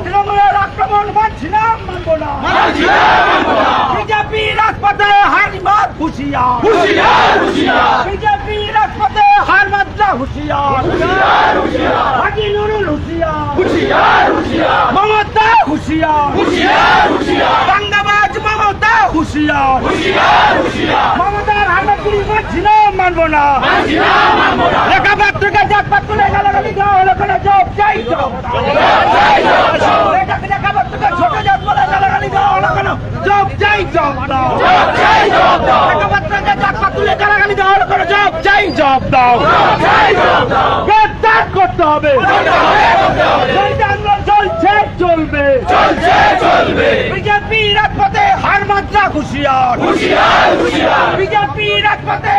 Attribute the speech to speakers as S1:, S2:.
S1: তৃণমূলের আক্রমণ মানছি না, মানবো না। বিজেপি রাজপথে হারিমাত হুঁশিয়ার, বিজেপি রাজপথে হার মাত্রা হুঁশিয়ার, হাজি নুরুল হুঁশিয়ার, মমতা হুঁশিয়ার, বাংলাবাজ মমতা হুঁশিয়ার, মমতার হারমাতগুলি মানছি না, মানবো না। লেখাপত্রকে জাতপাত তুলে গালাগালি দেওয়া হলো কেন? জব চাই, জব লেখাপত্রকে ছোট জাত বলে গালাগালি দেওয়া হলো কেন? জব চাই, জব দাও। লেখাপত্রকে জাতপাত তুলে গালাগালি দেওয়া হলো কেন? জব চাই, জব দাও। গ্রেফতার করতে হবে, আন্দোলন চলছে, চলবে। বিজেপি রাজপথে হার মাত্রা হুঁশিয়ার, বিজেপি রাজপথে